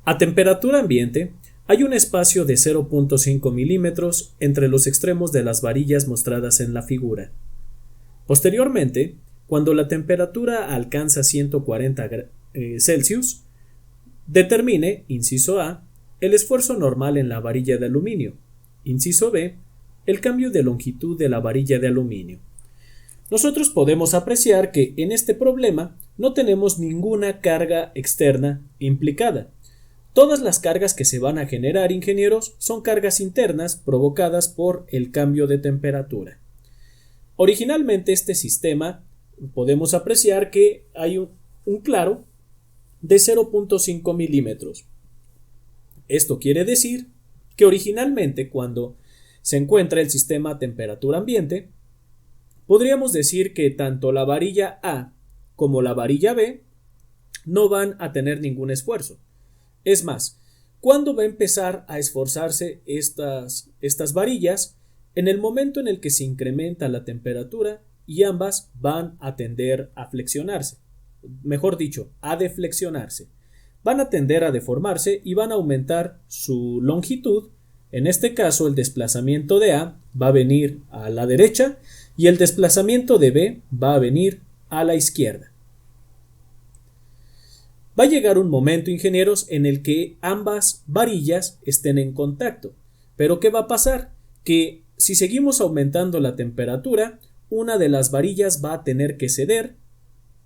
A temperatura ambiente, hay un espacio de 0.5 milímetros entre los extremos de las varillas mostradas en la figura. Posteriormente, cuando la temperatura alcanza 140 Celsius, determine, inciso A, el esfuerzo normal en la varilla de aluminio. Inciso B, el cambio de longitud de la varilla de aluminio. Nosotros podemos apreciar que en este problema no tenemos ninguna carga externa implicada. Todas las cargas que se van a generar, ingenieros, son cargas internas provocadas por el cambio de temperatura. Originalmente este sistema podemos apreciar que hay un claro de 0.5 milímetros. Esto quiere decir que originalmente cuando se encuentra el sistema a temperatura ambiente, podríamos decir que tanto la varilla A como la varilla B no van a tener ningún esfuerzo. Es más, ¿cuándo va a empezar a esforzarse estas varillas? En el momento en el que se incrementa la temperatura y ambas van a tender a flexionarse. Mejor dicho, a deflexionarse. Van a tender a deformarse y van a aumentar su longitud. En este caso, el desplazamiento de A va a venir a la derecha y el desplazamiento de B va a venir a la izquierda. Va a llegar un momento, ingenieros, en el que ambas varillas estén en contacto. ¿Pero qué va a pasar? Que si seguimos aumentando la temperatura, una de las varillas va a tener que ceder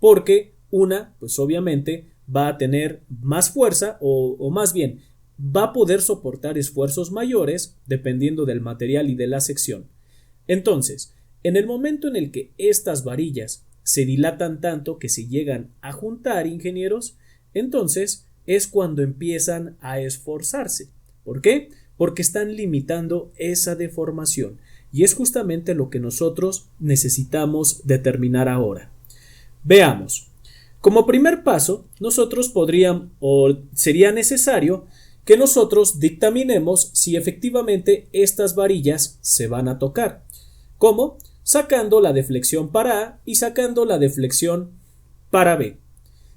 porque una, pues obviamente, va a tener más fuerza o más bien, va a poder soportar esfuerzos mayores dependiendo del material y de la sección. Entonces, en el momento en el que estas varillas se dilatan tanto que se llegan a juntar, ingenieros, entonces es cuando empiezan a esforzarse. ¿Por qué? Porque están limitando esa deformación y es justamente lo que nosotros necesitamos determinar ahora. Veamos. Como primer paso, nosotros sería necesario que nosotros dictaminemos si efectivamente estas varillas se van a tocar. ¿Cómo? Sacando la deflexión para A y sacando la deflexión para B.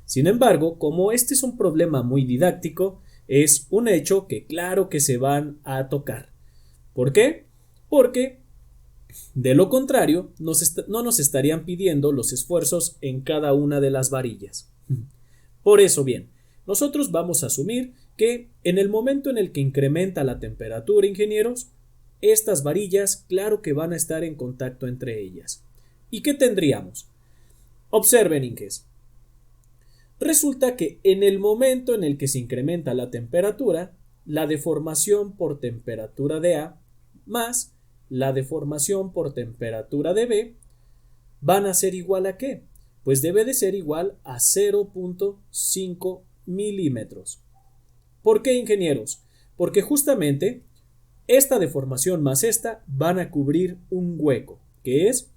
Sin embargo, como este es un problema muy didáctico, es un hecho que claro que se van a tocar. ¿Por qué? Porque de lo contrario no nos estarían pidiendo los esfuerzos en cada una de las varillas. Por eso bien, nosotros vamos a asumir que en el momento en el que incrementa la temperatura, ingenieros, estas varillas claro que van a estar en contacto entre ellas. ¿Y qué tendríamos? Observen, inges. Resulta que en el momento en el que se incrementa la temperatura, la deformación por temperatura de A más la deformación por temperatura de B van a ser igual a ¿qué? Pues debe de ser igual a 0.5 milímetros. ¿Por qué, ingenieros? Porque justamente esta deformación más esta van a cubrir un hueco, que es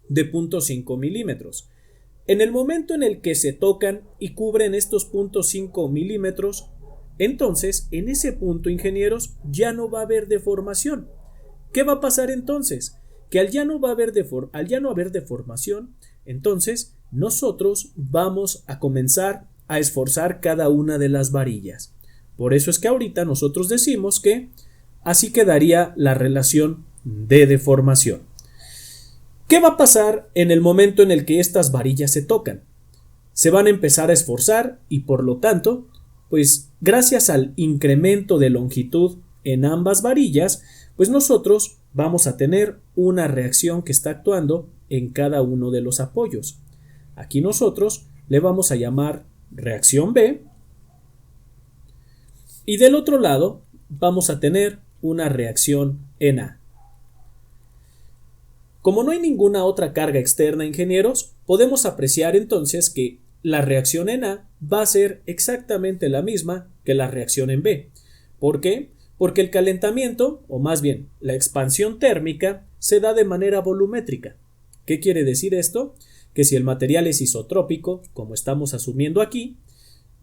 de 0.5 milímetros. En el momento en el que se tocan y cubren estos 0.5 milímetros, entonces en ese punto, ingenieros, ya no va a haber deformación. ¿Qué va a pasar entonces? Que al ya no haber deformación, entonces nosotros vamos a comenzar a esforzar cada una de las varillas. Por eso es que ahorita nosotros decimos que así quedaría la relación de deformación. ¿Qué va a pasar en el momento en el que estas varillas se tocan? Se van a empezar a esforzar y por lo tanto, pues gracias al incremento de longitud en ambas varillas, pues nosotros vamos a tener una reacción que está actuando en cada uno de los apoyos. Aquí nosotros le vamos a llamar reacción B y del otro lado vamos a tener una reacción en A. Como no hay ninguna otra carga externa, ingenieros, podemos apreciar entonces que la reacción en A va a ser exactamente la misma que la reacción en B. ¿Por qué? Porque el calentamiento, o más bien la expansión térmica, se da de manera volumétrica. ¿Qué quiere decir esto? Que si el material es isotrópico, como estamos asumiendo aquí,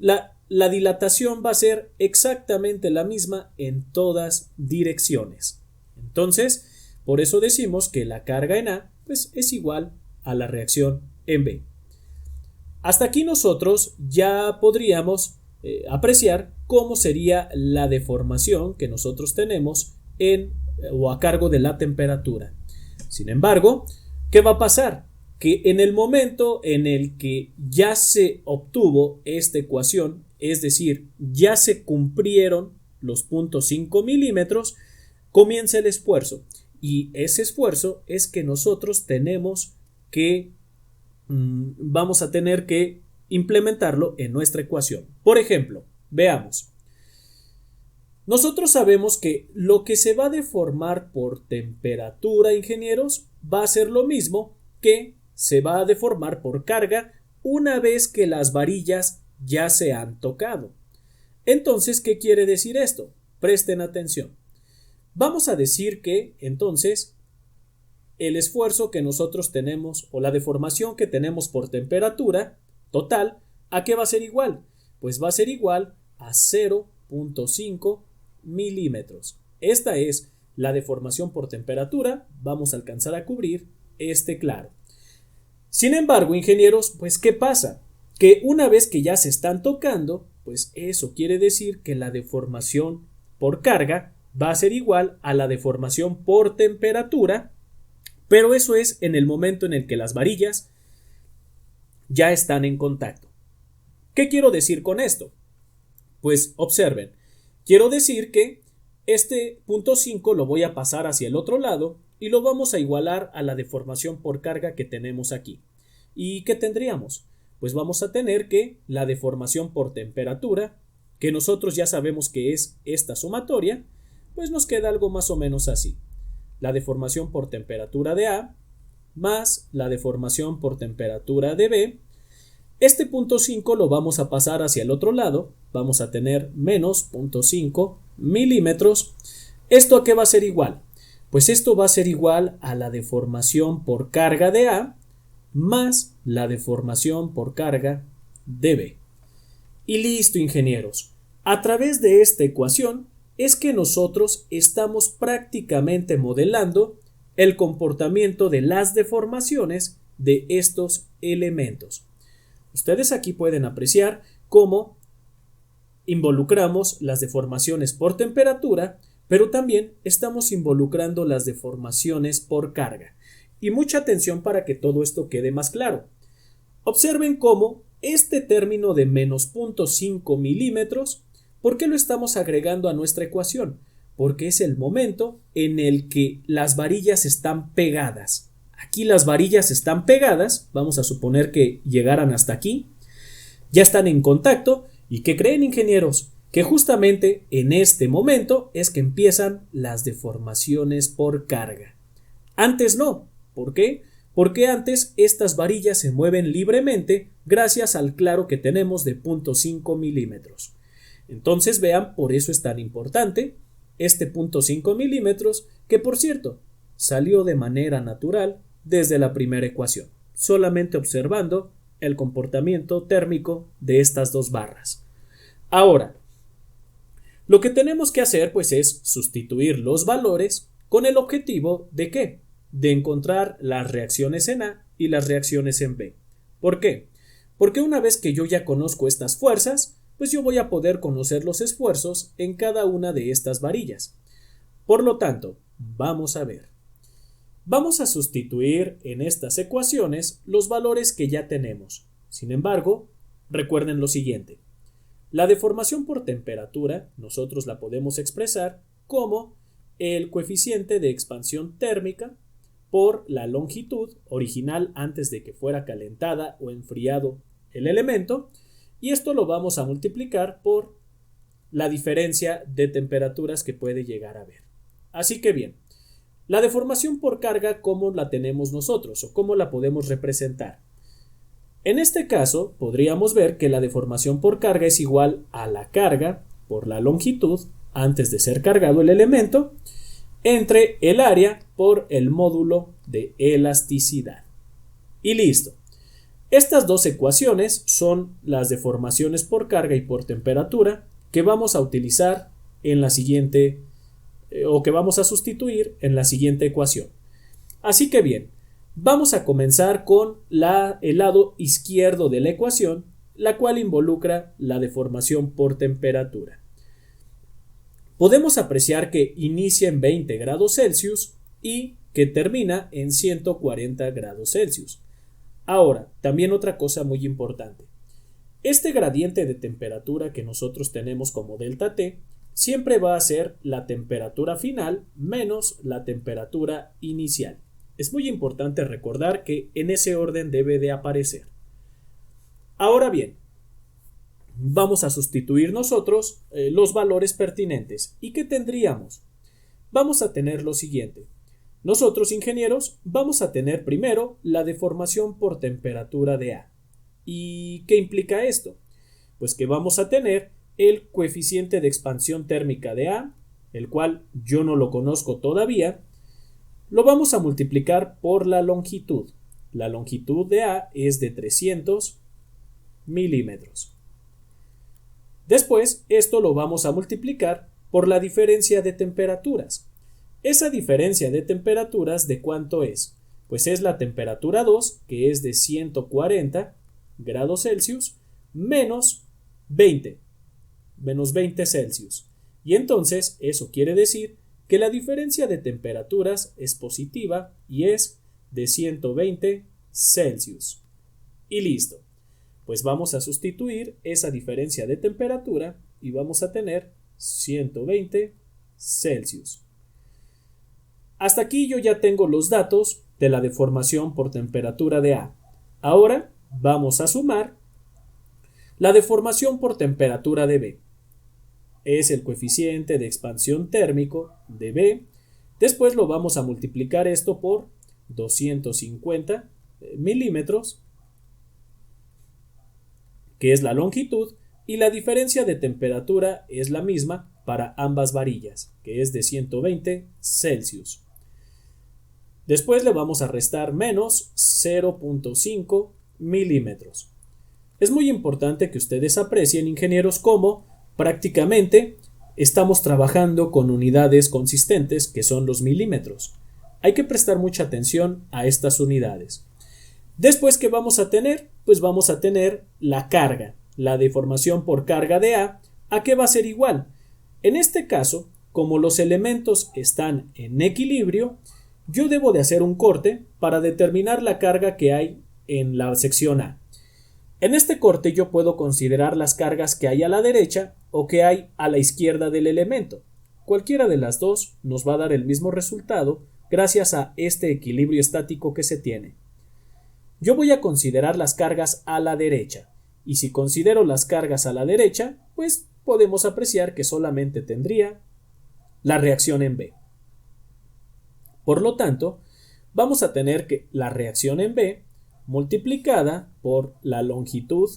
la dilatación va a ser exactamente la misma en todas direcciones. Entonces, por eso decimos que la carga en A pues, es igual a la reacción en B. Hasta aquí nosotros ya podríamos apreciar cómo sería la deformación que nosotros tenemos o a cargo de la temperatura. Sin embargo, ¿qué va a pasar? Que en el momento en el que ya se obtuvo esta ecuación, es decir, ya se cumplieron los 0.5 milímetros, comienza el esfuerzo. Y ese esfuerzo es que nosotros tenemos que, vamos a tener que implementarlo en nuestra ecuación. Por ejemplo, veamos. Nosotros sabemos que lo que se va a deformar por temperatura, ingenieros, va a ser lo mismo que se va a deformar por carga una vez que las varillas ya se han tocado. Entonces, ¿qué quiere decir esto? Presten atención. Vamos a decir que, entonces, el esfuerzo que nosotros tenemos o la deformación que tenemos por temperatura total, ¿a qué va a ser igual? Pues va a ser igual a 0.5 milímetros. Esta es la deformación por temperatura. Vamos a alcanzar a cubrir este claro. Sin embargo, ingenieros, pues ¿qué pasa? Que una vez que ya se están tocando, pues eso quiere decir que la deformación por carga va a ser igual a la deformación por temperatura, pero eso es en el momento en el que las varillas ya están en contacto. ¿Qué quiero decir con esto? Pues observen, quiero decir que este 0.5 lo voy a pasar hacia el otro lado y lo vamos a igualar a la deformación por carga que tenemos aquí. ¿Y qué tendríamos? Pues vamos a tener que la deformación por temperatura, que nosotros ya sabemos que es esta sumatoria, pues nos queda algo más o menos así. La deformación por temperatura de A más la deformación por temperatura de B. Este 0.5 lo vamos a pasar hacia el otro lado. Vamos a tener menos 0.5 milímetros. ¿Esto a qué va a ser igual? Pues esto va a ser igual a la deformación por carga de A más la deformación por carga de B. Y listo, ingenieros. A través de esta ecuación es que nosotros estamos prácticamente modelando el comportamiento de las deformaciones de estos elementos. Ustedes aquí pueden apreciar cómo involucramos las deformaciones por temperatura, pero también estamos involucrando las deformaciones por carga. Y mucha atención para que todo esto quede más claro. Observen cómo este término de menos 0.5 milímetros, ¿por qué lo estamos agregando a nuestra ecuación? Porque es el momento en el que las varillas están pegadas. Aquí las varillas están pegadas, vamos a suponer que llegaran hasta aquí, ya están en contacto. ¿Y qué creen, ingenieros? Que justamente en este momento es que empiezan las deformaciones por carga. Antes no. ¿Por qué? Porque antes estas varillas se mueven libremente gracias al claro que tenemos de 0.5 milímetros. Entonces vean, por eso es tan importante este 0.5 milímetros, que por cierto salió de manera natural desde la primera ecuación, solamente observando el comportamiento térmico de estas dos barras. Ahora, lo que tenemos que hacer pues es sustituir los valores con el objetivo de ¿qué? De encontrar las reacciones en A y las reacciones en B. ¿Por qué? Porque una vez que yo ya conozco estas fuerzas, pues yo voy a poder conocer los esfuerzos en cada una de estas varillas. Por lo tanto, vamos a ver. Vamos a sustituir en estas ecuaciones los valores que ya tenemos. Sin embargo, recuerden lo siguiente. La deformación por temperatura nosotros la podemos expresar como el coeficiente de expansión térmica por la longitud original antes de que fuera calentada o enfriado el elemento, y esto lo vamos a multiplicar por la diferencia de temperaturas que puede llegar a haber. Así que bien, la deformación por carga, ¿cómo la tenemos nosotros o cómo la podemos representar? En este caso, podríamos ver que la deformación por carga es igual a la carga por la longitud antes de ser cargado el elemento entre el área por el módulo de elasticidad. Y listo. Estas dos ecuaciones son las deformaciones por carga y por temperatura que vamos a utilizar en la siguiente o que vamos a sustituir en la siguiente ecuación. Así que bien, vamos a comenzar con el lado izquierdo de la ecuación, la cual involucra la deformación por temperatura. Podemos apreciar que inicia en 20 grados Celsius y que termina en 140 grados Celsius. Ahora, también otra cosa muy importante. Este gradiente de temperatura que nosotros tenemos como delta T siempre va a ser la temperatura final menos la temperatura inicial. Es muy importante recordar que en ese orden debe de aparecer. Ahora bien, vamos a sustituir nosotros los valores pertinentes. ¿Y qué tendríamos? Vamos a tener lo siguiente. Nosotros, ingenieros, vamos a tener primero la deformación por temperatura de A. ¿Y qué implica esto? Pues que vamos a tener el coeficiente de expansión térmica de A, el cual yo no lo conozco todavía, lo vamos a multiplicar por la longitud. La longitud de A es de 300 milímetros. Después, esto lo vamos a multiplicar por la diferencia de temperaturas. Esa diferencia de temperaturas, ¿de cuánto es? Pues es la temperatura 2, que es de 140 grados Celsius, menos 20 Celsius. Y entonces, eso quiere decir que la diferencia de temperaturas es positiva y es de 120 Celsius. Y listo. Pues vamos a sustituir esa diferencia de temperatura y vamos a tener 120 Celsius. Hasta aquí yo ya tengo los datos de la deformación por temperatura de A. Ahora vamos a sumar la deformación por temperatura de B. Es el coeficiente de expansión térmico de B. Después lo vamos a multiplicar esto por 250 milímetros, que es la longitud, y la diferencia de temperatura es la misma para ambas varillas, que es de 120 Celsius. Después le vamos a restar menos 0.5 milímetros. Es muy importante que ustedes aprecien, ingenieros, cómo prácticamente estamos trabajando con unidades consistentes que son los milímetros. Hay que prestar mucha atención a estas unidades. Después, ¿qué vamos a tener? Pues vamos a tener la carga, la deformación por carga de A. ¿A qué va a ser igual? En este caso, como los elementos están en equilibrio, yo debo de hacer un corte para determinar la carga que hay en la sección A. En este corte yo puedo considerar las cargas que hay a la derecha o que hay a la izquierda del elemento. Cualquiera de las dos nos va a dar el mismo resultado gracias a este equilibrio estático que se tiene. Yo voy a considerar las cargas a la derecha, y si considero las cargas a la derecha, pues podemos apreciar que solamente tendría la reacción en B. Por lo tanto, vamos a tener que la reacción en B multiplicada por la longitud,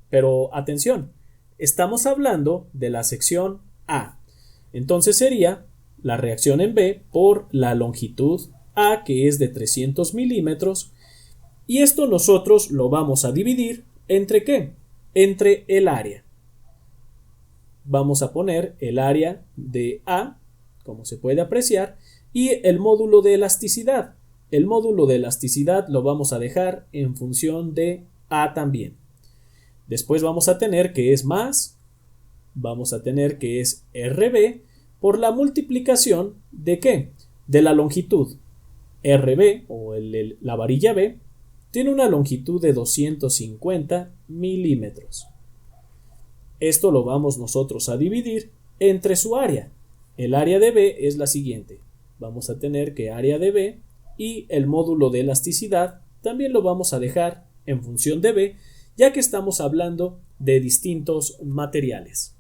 pero atención, estamos hablando de la sección A. Entonces sería la reacción en B por la longitud A, que es de 300 milímetros, y esto nosotros lo vamos a dividir ¿entre qué? Entre el área. Vamos a poner el área de A, como se puede apreciar, y el módulo de elasticidad. El módulo de elasticidad lo vamos a dejar en función de A también. Después vamos a tener que es más, vamos a tener que es RB por la multiplicación de ¿qué? De la longitud. RB o la varilla B tiene una longitud de 250 milímetros. Esto lo vamos nosotros a dividir entre su área. El área de B es la siguiente. Vamos a tener que área de B y el módulo de elasticidad también lo vamos a dejar en función de B, ya que estamos hablando de distintos materiales.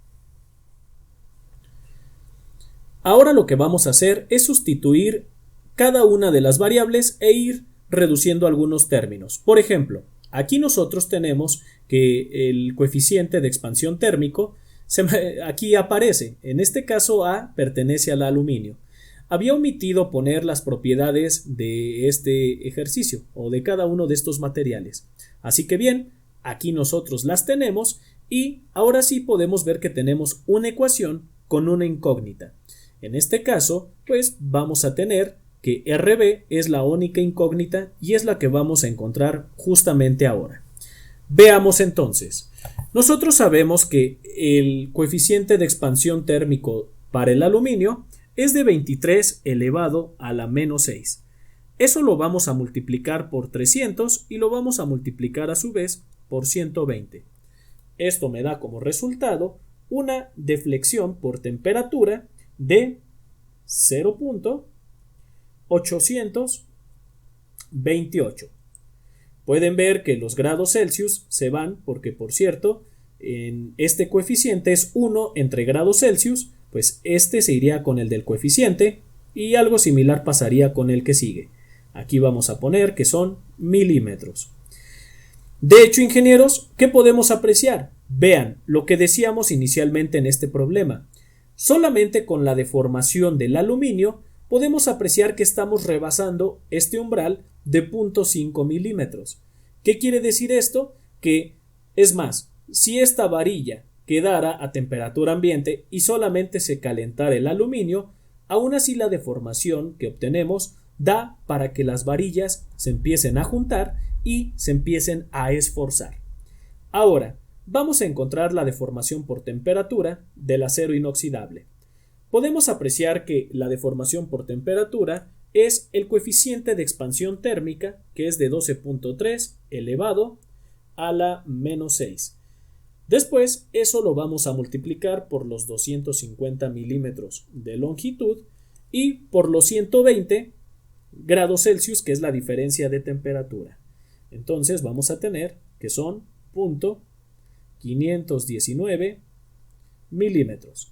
Ahora lo que vamos a hacer es sustituir cada una de las variables e ir reduciendo algunos términos. Por ejemplo, aquí nosotros tenemos que el coeficiente de expansión térmico aquí aparece. En este caso A pertenece al aluminio. Había omitido poner las propiedades de este ejercicio o de cada uno de estos materiales. Así que bien, aquí nosotros las tenemos y ahora sí podemos ver que tenemos una ecuación con una incógnita. En este caso, pues vamos a tener que RB es la única incógnita y es la que vamos a encontrar justamente ahora. Veamos entonces. Nosotros sabemos que el coeficiente de expansión térmico para el aluminio es de 23 elevado a la menos 6. Eso lo vamos a multiplicar por 300 y lo vamos a multiplicar a su vez por 120. Esto me da como resultado una deflexión por temperatura de 0.828. Pueden ver que los grados Celsius se van porque, por cierto, en este coeficiente es 1 entre grados Celsius, pues este se iría con el del coeficiente y algo similar pasaría con el que sigue. Aquí vamos a poner que son milímetros. De hecho, ingenieros, ¿qué podemos apreciar? Vean lo que decíamos inicialmente en este problema. Solamente con la deformación del aluminio podemos apreciar que estamos rebasando este umbral de 0.5 milímetros. ¿Qué quiere decir esto? Que, es más, si esta varilla quedara a temperatura ambiente y solamente se calentara el aluminio, aún así la deformación que obtenemos da para que las varillas se empiecen a juntar y se empiecen a esforzar. Ahora, vamos a encontrar la deformación por temperatura del acero inoxidable. Podemos apreciar que la deformación por temperatura es el coeficiente de expansión térmica, que es de 12.3 elevado a la menos 6. Después, eso lo vamos a multiplicar por los 250 milímetros de longitud y por los 120 grados Celsius, que es la diferencia de temperatura. Entonces vamos a tener que son 0.519 milímetros.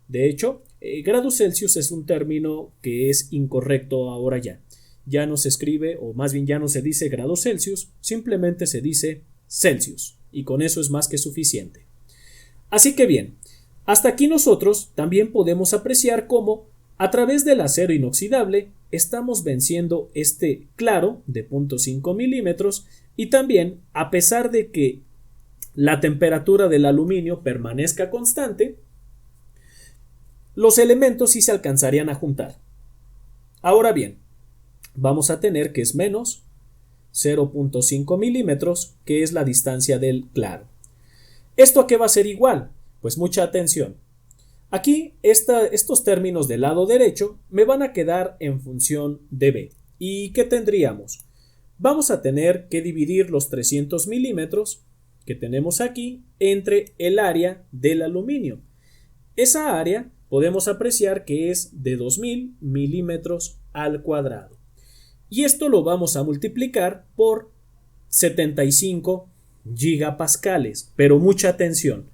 De hecho, grados Celsius es un término que es incorrecto ahora ya. Ya no se escribe, o más bien ya no se dice grados Celsius, simplemente se dice Celsius, y con eso es más que suficiente. Así que bien, hasta aquí nosotros también podemos apreciar cómo, a través del acero inoxidable, estamos venciendo este claro de 0.5 milímetros y también, a pesar de que la temperatura del aluminio permanezca constante, los elementos sí se alcanzarían a juntar. Ahora bien, vamos a tener que es menos 0.5 milímetros, que es la distancia del claro. ¿Esto a qué va a ser igual? Pues mucha atención. Aquí estos términos del lado derecho me van a quedar en función de B. ¿Y qué tendríamos? Vamos a tener que dividir los 300 milímetros que tenemos aquí entre el área del aluminio. Esa área podemos apreciar que es de 2000 milímetros al cuadrado. Y esto lo vamos a multiplicar por 75 gigapascales. Pero mucha atención.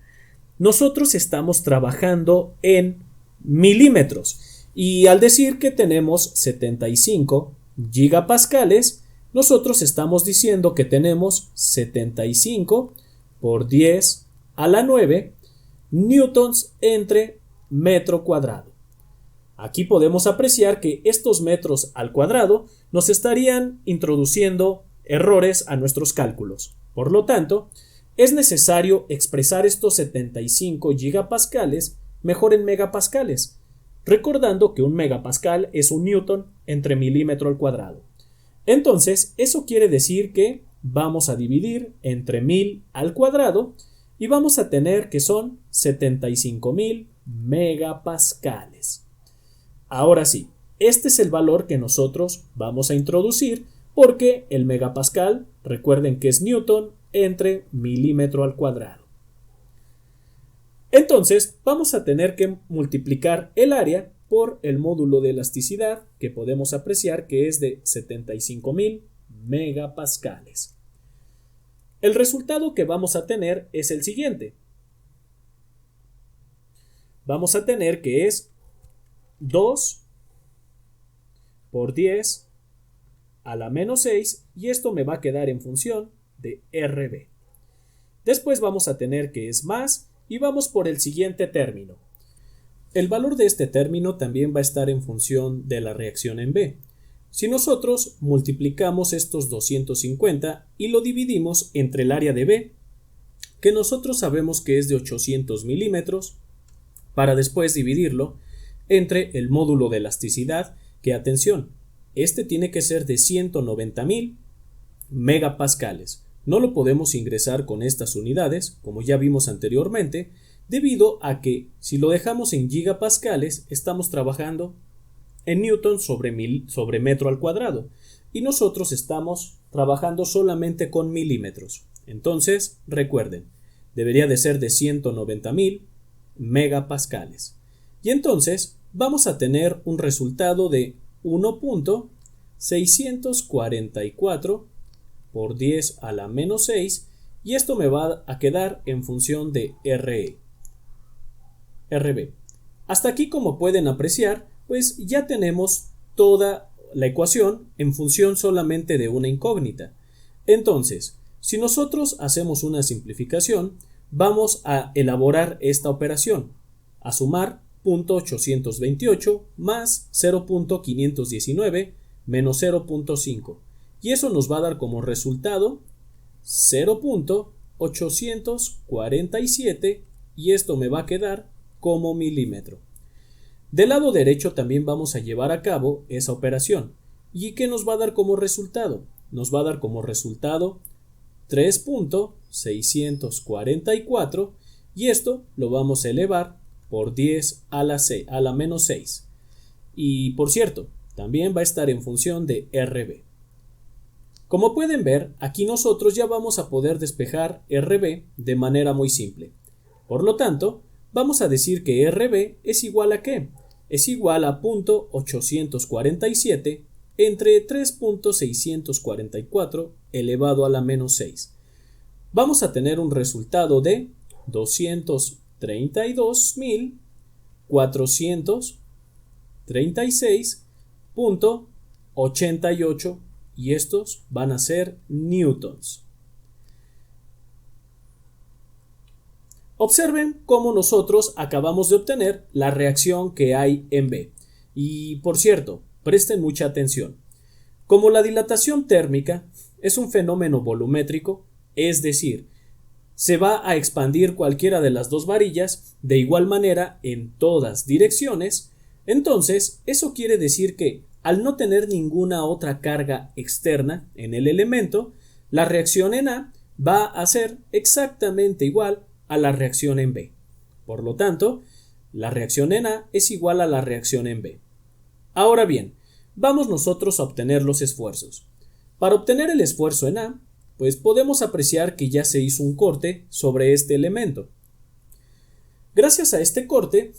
Nosotros estamos trabajando en milímetros y al decir que tenemos 75 gigapascales, nosotros estamos diciendo que tenemos 75 por 10 a la 9 newtons entre metro cuadrado. Aquí podemos apreciar que estos metros al cuadrado nos estarían introduciendo errores a nuestros cálculos. Por lo tanto, es necesario expresar estos 75 gigapascales mejor en megapascales, recordando que un megapascal es un newton entre milímetro al cuadrado. Entonces, eso quiere decir que vamos a dividir entre 1000 al cuadrado y vamos a tener que son 75.000 megapascales. Ahora sí, este es el valor que nosotros vamos a introducir porque el megapascal, recuerden que es newton entre milímetro al cuadrado. Entonces vamos a tener que multiplicar el área por el módulo de elasticidad que podemos apreciar que es de 75.000 megapascales. El resultado que vamos a tener es el siguiente. Vamos a tener que es 2 por 10 a la menos 6 y esto me va a quedar en función de RB. Después vamos a tener que es más y vamos por el siguiente término. El valor de este término también va a estar en función de la reacción en B. Si nosotros multiplicamos estos 250 y lo dividimos entre el área de B, que nosotros sabemos que es de 800 milímetros, para después dividirlo entre el módulo de elasticidad, que atención, este tiene que ser de 190.000 megapascales. no lo podemos ingresar con estas unidades, como ya vimos anteriormente, debido a que si lo dejamos en gigapascales, estamos trabajando en newton sobre metro al cuadrado, y nosotros estamos trabajando solamente con milímetros. Entonces, recuerden, debería de ser de 190.000 megapascales. Y entonces vamos a tener un resultado de 1.644 por 10 a la menos 6, y esto me va a quedar en función de RB. Hasta aquí, como pueden apreciar, pues ya tenemos toda la ecuación en función solamente de una incógnita. Entonces, si nosotros hacemos una simplificación, vamos a elaborar esta operación, a sumar 0.828 más 0.519 menos 0.5, y eso nos va a dar como resultado 0.847, y esto me va a quedar como milímetro. Del lado derecho también vamos a llevar a cabo esa operación. ¿Y qué nos va a dar como resultado? Nos va a dar como resultado 3.644, y esto lo vamos a elevar por 10 a la menos 6. Y por cierto, también va a estar en función de RB. Como pueden ver, aquí nosotros ya vamos a poder despejar RB de manera muy simple. Por lo tanto, vamos a decir que RB es igual a ¿qué? Es igual a 0.847 entre 3.644 elevado a la menos 6. Vamos a tener un resultado de 232.436.88, y estos van a ser newtons. Observen cómo nosotros acabamos de obtener la reacción que hay en B. Y por cierto, presten mucha atención. Como la dilatación térmica es un fenómeno volumétrico, es decir, se va a expandir cualquiera de las dos varillas de igual manera en todas direcciones, entonces eso quiere decir que al no tener ninguna otra carga externa en el elemento, la reacción en A va a ser exactamente igual a la reacción en B. Por lo tanto, la reacción en A es igual a la reacción en B. Ahora bien, vamos nosotros a obtener los esfuerzos. Para obtener el esfuerzo en A, pues podemos apreciar que ya se hizo un corte sobre este elemento. Gracias a este corte,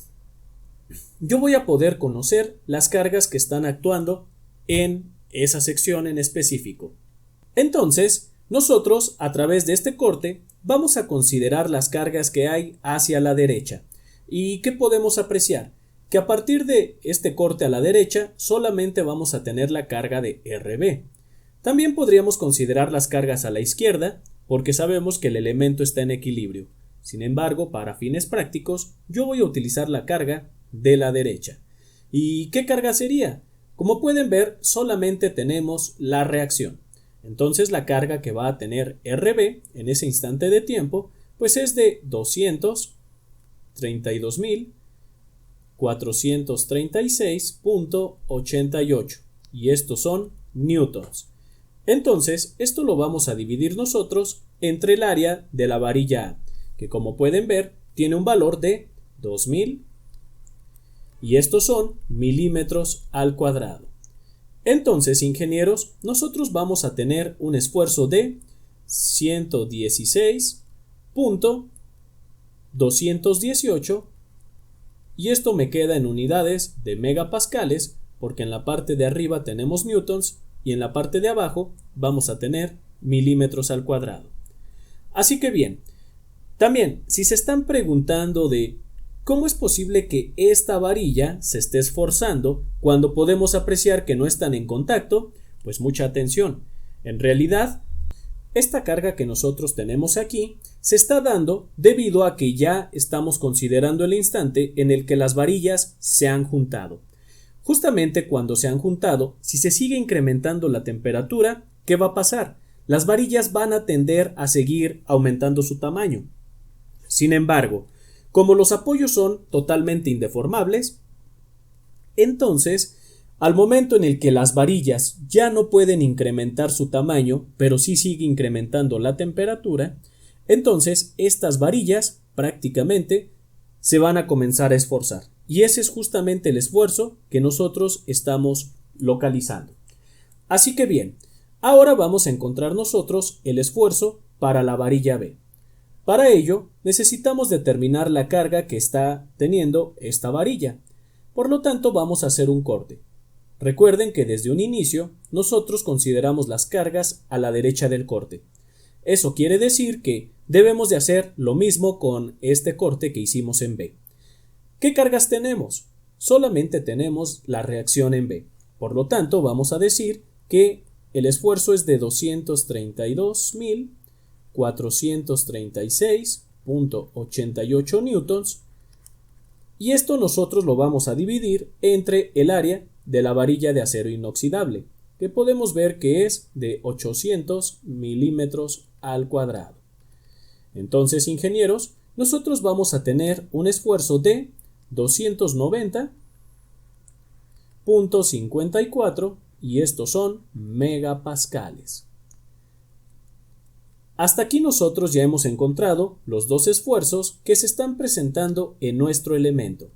yo voy a poder conocer las cargas que están actuando en esa sección en específico. Entonces, nosotros, a través de este corte, vamos a considerar las cargas que hay hacia la derecha. ¿Y qué podemos apreciar? Que a partir de este corte a la derecha, solamente vamos a tener la carga de RB. También podríamos considerar las cargas a la izquierda, porque sabemos que el elemento está en equilibrio. Sin embargo, para fines prácticos, yo voy a utilizar la carga de la derecha. ¿Y qué carga sería? Como pueden ver, solamente tenemos la reacción. Entonces la carga que va a tener RB en ese instante de tiempo, pues es de 232.436.88, y estos son newtons. Entonces esto lo vamos a dividir nosotros entre el área de la varilla A, que como pueden ver tiene un valor de 2000, y estos son milímetros al cuadrado. Entonces, ingenieros, nosotros vamos a tener un esfuerzo de 116.218, y esto me queda en unidades de megapascales, porque en la parte de arriba tenemos newtons y en la parte de abajo vamos a tener milímetros al cuadrado. Así que bien, también si se están preguntando de ¿cómo es posible que esta varilla se esté esforzando cuando podemos apreciar que no están en contacto? Pues mucha atención. En realidad, esta carga que nosotros tenemos aquí se está dando debido a que ya estamos considerando el instante en el que las varillas se han juntado. Justamente cuando se han juntado, si se sigue incrementando la temperatura, ¿qué va a pasar? Las varillas van a tender a seguir aumentando su tamaño. Sin embargo, como los apoyos son totalmente indeformables, entonces Al momento en el que las varillas ya no pueden incrementar su tamaño, pero sí sigue incrementando la temperatura, entonces estas varillas prácticamente se van a comenzar a esforzar. Y ese es justamente el esfuerzo que nosotros estamos localizando. Así que bien, ahora vamos a encontrar nosotros el esfuerzo para la varilla B. Para ello, necesitamos determinar la carga que está teniendo esta varilla. Por lo tanto, vamos a hacer un corte. Recuerden que desde un inicio, nosotros consideramos las cargas a la derecha del corte. Eso quiere decir que debemos de hacer lo mismo con este corte que hicimos en B. ¿Qué cargas tenemos? Solamente tenemos la reacción en B. Por lo tanto, vamos a decir que el esfuerzo es de 232.436.88 newtons y esto nosotros lo vamos a dividir entre el área de la varilla de acero inoxidable, que podemos ver que es de 800 milímetros al cuadrado. Entonces, ingenieros, nosotros vamos a tener un esfuerzo de 290.54 y estos son megapascales. Hasta aquí nosotros ya hemos encontrado los dos esfuerzos que se están presentando en nuestro elemento.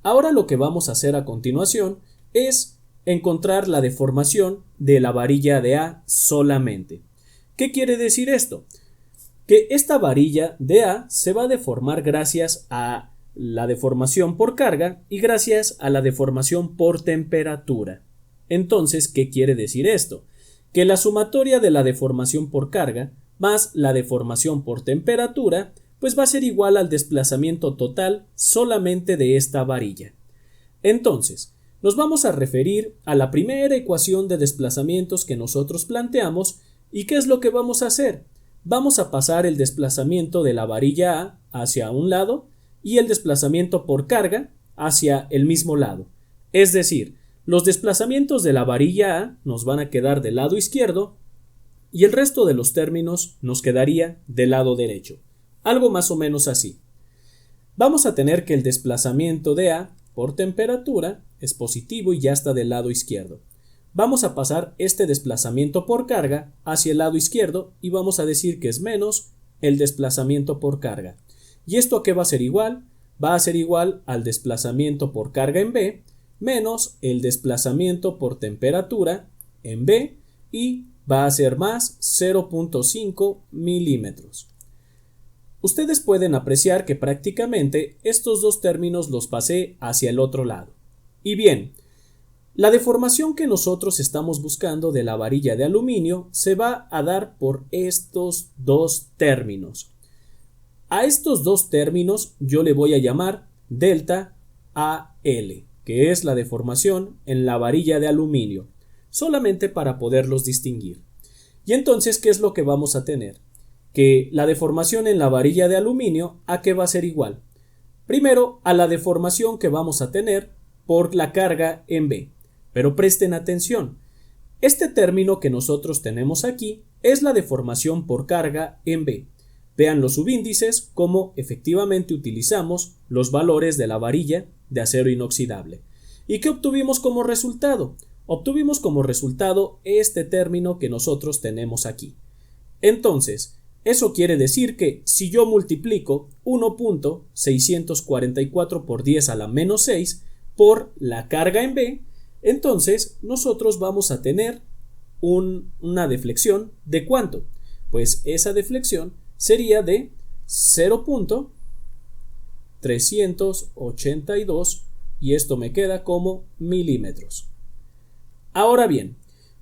Ahora lo que vamos a hacer a continuación es encontrar la deformación de la varilla de A solamente. ¿Qué quiere decir esto? Que esta varilla de A se va a deformar gracias a la deformación por carga y gracias a la deformación por temperatura. Entonces, ¿qué quiere decir esto? Que la sumatoria de la deformación por carga más la deformación por temperatura, pues va a ser igual al desplazamiento total solamente de esta varilla. Entonces, nos vamos a referir a la primera ecuación de desplazamientos que nosotros planteamos y ¿qué es lo que vamos a hacer? Vamos a pasar el desplazamiento de la varilla A hacia un lado y el desplazamiento por carga hacia el mismo lado. Es decir, los desplazamientos de la varilla A nos van a quedar del lado izquierdo y el resto de los términos nos quedaría del lado derecho. Algo más o menos así. Vamos a tener que el desplazamiento de A por temperatura es positivo y ya está del lado izquierdo. Vamos a pasar este desplazamiento por carga hacia el lado izquierdo y vamos a decir que es menos el desplazamiento por carga. ¿Y esto a qué va a ser igual? Va a ser igual al desplazamiento por carga en B menos el desplazamiento por temperatura en B y va a ser más 0.5 milímetros. Ustedes pueden apreciar que prácticamente estos dos términos los pasé hacia el otro lado. Y bien, la deformación que nosotros estamos buscando de la varilla de aluminio se va a dar por estos dos términos. A estos dos términos yo le voy a llamar delta AL, que es la deformación en la varilla de aluminio, solamente para poderlos distinguir. Y entonces, ¿qué es lo que vamos a tener? Que la deformación en la varilla de aluminio, ¿a qué va a ser igual? Primero, a la deformación que vamos a tener por la carga en B. Pero presten atención, este término que nosotros tenemos aquí es la deformación por carga en B. Vean los subíndices como efectivamente utilizamos los valores de la varilla de acero inoxidable. ¿Y qué obtuvimos como resultado? Obtuvimos como resultado este término que nosotros tenemos aquí. Entonces, eso quiere decir que si yo multiplico 1.644 por 10 a la menos 6 por la carga en B, entonces nosotros vamos a tener una deflexión ¿de cuánto? Pues esa deflexión sería de 0.382 y esto me queda como milímetros. Ahora bien,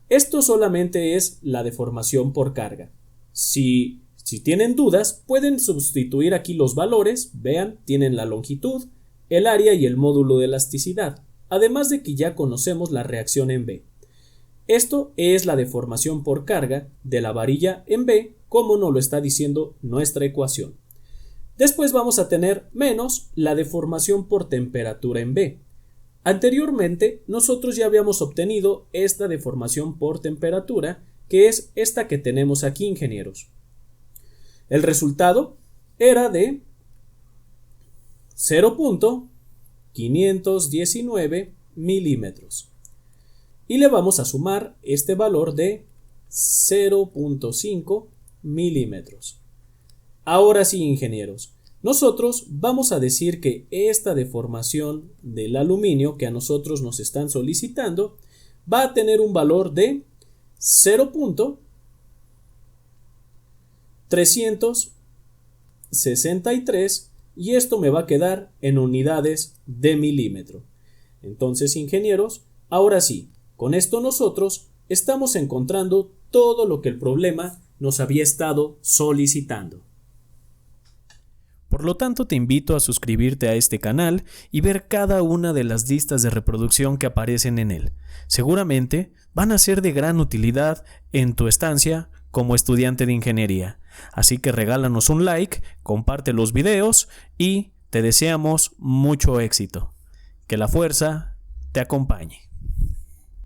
esto solamente es la deformación por carga. Si tienen dudas, pueden sustituir aquí los valores. Vean, tienen la longitud, el área y el módulo de elasticidad, además de que ya conocemos la reacción en B. Esto es la deformación por carga de la varilla en B, como nos lo está diciendo nuestra ecuación. Después vamos a tener menos la deformación por temperatura en B. Anteriormente, nosotros ya habíamos obtenido esta deformación por temperatura, que es esta que tenemos aquí, ingenieros. El resultado era de 0.519 milímetros. y le vamos a sumar este valor de 0.5 milímetros. Ahora sí, ingenieros, nosotros vamos a decir que esta deformación del aluminio que a nosotros nos están solicitando va a tener un valor de 0.363 y esto me va a quedar en unidades de milímetro. Entonces, ingenieros, ahora sí, con esto nosotros estamos encontrando todo lo que el problema nos había estado solicitando. Por lo tanto, te invito a suscribirte a este canal y ver cada una de las listas de reproducción que aparecen en él. Seguramente van a ser de gran utilidad en tu estancia como estudiante de ingeniería. Así que regálanos un like, comparte los videos y te deseamos mucho éxito. Que la fuerza te acompañe.